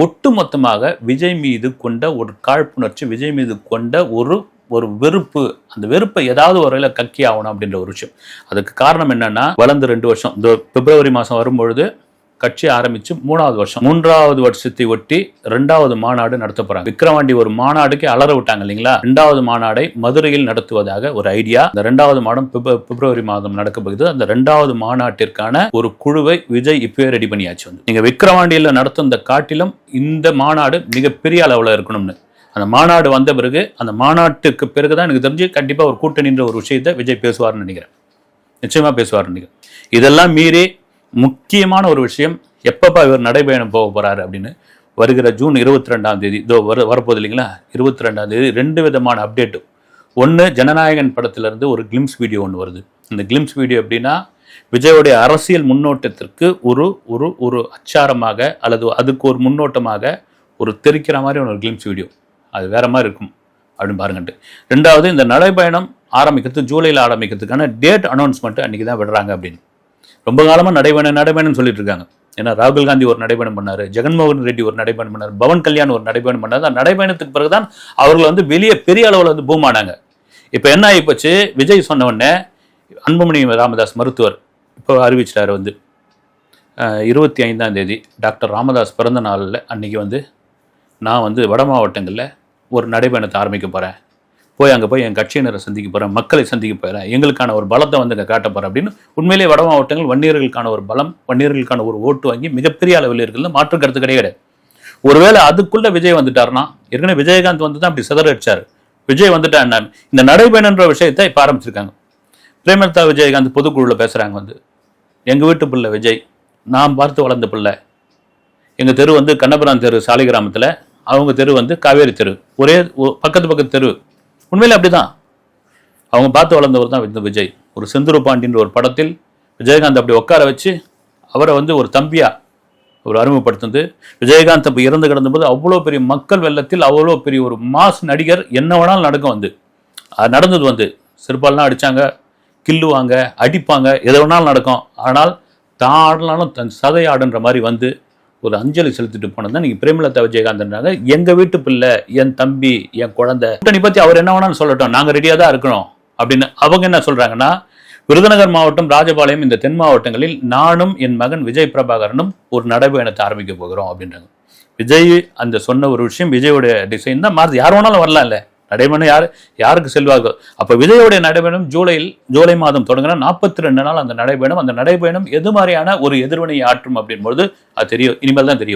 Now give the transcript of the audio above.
ஒட்டுமொத்தமாக விஜய் மீது கொண்ட ஒரு காழ்ப்புணர்ச்சி, விஜய் மீது கொண்ட ஒரு ஒரு வெறுப்பு, அந்த வெறுப்பை ஏதாவது ஒரு வகையில் கக்கி ஆகணும் அப்படின்ற ஒரு விஷயம். அதுக்கு காரணம் என்னன்னா, வளர்ந்து 2 வருஷம், இந்த பிப்ரவரி மாதம் வரும்பொழுது கட்சி ஆரம்பிச்சு 3வது வருஷம், 3வது வருஷத்தை ஒட்டி 2வது மாநாடு நடத்த போறாங்க. விக்கிரவாண்டி ஒரு மாநாடுக்கு அலற விட்டாங்க இல்லைங்களா? 2வது மாநாடை மதுரையில் நடத்துவதாக ஒரு ஐடியா. இந்த 2வது மாதம் பிப்ரவரி மாதம் நடக்க போகுது. அந்த 2வது மாநாட்டிற்கான ஒரு குழுவை விஜய் இப்பவே ரெடி பண்ணியாச்சு. நீங்க விக்கிரவாண்டியில நடத்தும் இந்த காட்டிலும் இந்த மாநாடு மிகப்பெரிய அளவில் இருக்கணும்னு, அந்த மாநாடு வந்த பிறகு, அந்த மாநாட்டுக்கு பிறகுதான் எனக்கு தெரிஞ்சு கண்டிப்பா ஒரு கூட்டணின்ற ஒரு விஷயத்தை விஜய் பேசுவார்னு நினைக்கிறேன். நிச்சயமா பேசுவார்னு நினைக்கிறேன். இதெல்லாம் மீறி முக்கியமான ஒரு விஷயம், எப்பப்பா இவர் நடைபயணம் போக போறாரு அப்படின்னு வருகிற ஜூன் 22ஆம் தேதி இதோ வரப்போகுது இல்லைங்களா? 22ஆம் தேதி 2 விதமான அப்டேட்டு. ஒன்று, ஜனநாயகன் படத்திலிருந்து ஒரு கிளிம்ஸ் வீடியோ ஒன்று வருது. இந்த கிளிம்ஸ் வீடியோ எப்படின்னா, விஜயோடைய அரசியல் முன்னோட்டத்திற்கு ஒரு ஒரு ஒரு அச்சாரமாக அல்லது அதுக்கு ஒரு முன்னோட்டமாக ஒரு தெரிக்கிற மாதிரி ஒரு கிளிம்ஸ் வீடியோ, அது வேற மாதிரி இருக்கும் அப்படின்னு பாருங்கன்ட்டு. 2வது, இந்த நடைபயணம் ஆரம்பிக்கிறது ஜூலையில் ஆரம்பிக்கிறதுக்கான டேட் அனௌன்ஸ்மெண்ட் அன்றைக்கி தான் விடுறாங்க அப்படின்னு. ரொம்ப காலமாக நடைபயணம் சொல்லிட்டு இருக்காங்க. ஏன்னா ராகுல் காந்தி ஒரு நடைபயணம் பண்ணார், ஜெகன்மோகன் ரெட்டி ஒரு நடைபயணம் பண்ணார், பவன் கல்யாண் ஒரு நடைபயணம் பண்ணார். அந்த நடைபயணத்துக்கு பிறகுதான் அவர்கள் வெளியே பெரிய அளவில் பூம் ஆனாங்க. இப்போ என்ன ஆகிப்போச்சு, விஜய் சொன்ன உடனே அன்புமணி ராமதாஸ் மருத்துவர் இப்போ அறிவிச்சிட்டாரு 25ஆம் தேதி டாக்டர் ராமதாஸ் பிறந்த நாளில் அன்றைக்கி நான் வட மாவட்டங்களில் ஒரு நடைபயணத்தை ஆரம்பிக்க போகிறேன், அங்கே போய் என் கட்சியினரை சந்திக்க போகிறேன், மக்களை சந்திக்க போகிறேன், எங்களுக்கான ஒரு பலத்தை இங்கே காட்ட போகிறேன் அப்படின்னு உண்மையிலே வட மாவட்டங்கள் வன்னியர்களுக்கான ஒரு பலம், வன்னியர்களுக்கான ஒரு ஓட்டு வாங்கி மிகப்பெரிய அளவில் இருக்கிறது, மாற்று கருத்து கிடையாது. ஒருவேளை அதுக்குள்ளே விஜய் வந்துட்டார்னா, ஏற்கனவே விஜயகாந்த் தான் அப்படி சிதறடிச்சார். விஜய் வந்துட்டா இந்த நடைபயணன்ற விஷயத்தை இப்போ ஆரம்பிச்சிருக்காங்க. பிரேமலதா விஜயகாந்த் பொதுக்குழுவில் பேசுகிறாங்க. எங்கள் வீட்டு பிள்ளை விஜய், நான் பார்த்து வளர்ந்த பிள்ளை, எங்கள் தெரு கண்ணபுரம் தெரு சாலை கிராமத்தில், அவங்க தெரு காவேரி தெரு, ஒரே பக்கத்து தெரு. உண்மையிலே அப்படிதான், அவங்க பார்த்து வளர்ந்தவர் தான் விஜய். ஒரு செந்தூர பாண்டின்ற ஒரு படத்தில் விஜயகாந்த் அப்படி உட்கார வச்சு அவரை ஒரு தம்பியா ஒரு அறிமுகப்படுத்துது. விஜயகாந்த் அப்போ இறந்து கிடந்தபோது அவ்வளோ பெரிய மக்கள் வெள்ளத்தில் அவ்வளோ பெரிய ஒரு மாஸ் நடிகர், என்ன வேணாலும் நடக்கும். அது நடந்தது. சிறுபால்லாம் அடித்தாங்க, கில்லுவாங்க, அடிப்பாங்க, எதை வேணாலும் நடக்கும். ஆனால் தான் ஆடலாலும் தன் சதை ஆடுன்ற மாதிரி ஒரு அஞ்சலி செலுத்திட்டு போனது நீங்கள் பிரேமலதா விஜயகாந்த்ன்றாங்க. எங்கள் வீட்டு பிள்ளை, என் தம்பி, என் குழந்தை, கூட்டணி பற்றி அவர் என்ன வேணாலும் சொல்லட்டும், நாங்கள் ரெடியாக தான் இருக்கிறோம் அப்படின்னு. அவங்க என்ன சொல்கிறாங்கன்னா, விருதுநகர் மாவட்டம், ராஜபாளையம், இந்த தென் மாவட்டங்களில் நானும் என் மகன் விஜய் பிரபாகரனும் ஒரு நடைபயணத்தை ஆரம்பிக்க போகிறோம் அப்படின்றாங்க. விஜய் அந்த சொன்ன ஒரு விஷயம், விஜயோடைய டிசைன் தான் மாறுது. யார் வேணாலும் வரலாம் இல்லை, நடைபயணம் யாருக்கு செல்வார்கள். அப்போ விஜயோடைய நடைபயணம் ஜூலை மாதம் தொடங்கினா 42 நாள் அந்த நடைபயணம் எது மாதிரியான ஒரு எதிர்வினை ஆற்றும் அப்படின்போது அது தெரியும், இனிமேல் தான் தெரியும்.